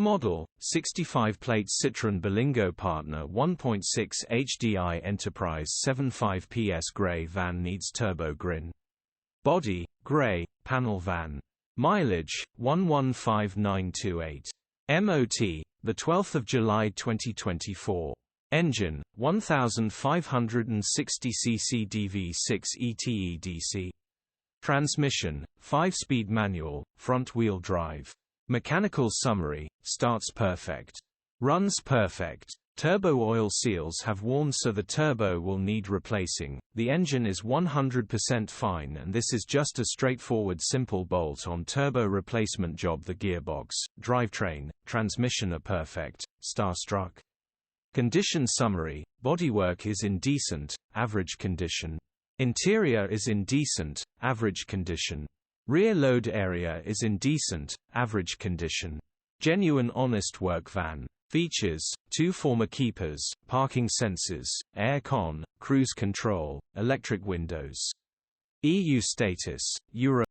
model, 65-plate Citroën Berlingo Partner 1.6 HDi Enterprise 75 PS grey van needs turbo grin. Body, grey, panel van. Mileage, 115928. MOT, 12 July 2024. Engine, 1560 cc DV6 ETE-DC. Transmission, 5-speed manual, front-wheel drive. Mechanical summary, starts perfect. Runs perfect. Turbo oil seals have worn, so the turbo will need replacing. The engine is 100% fine, and this is just a straightforward simple bolt-on turbo replacement job. The gearbox, drivetrain, transmission are perfect. Starstruck. Condition summary, bodywork is in decent, average condition. Interior is in decent, average condition. Rear load area is in decent, average condition. Genuine honest work van. Features: 2 former keepers, parking sensors, air con, cruise control, electric windows. EU status: Euro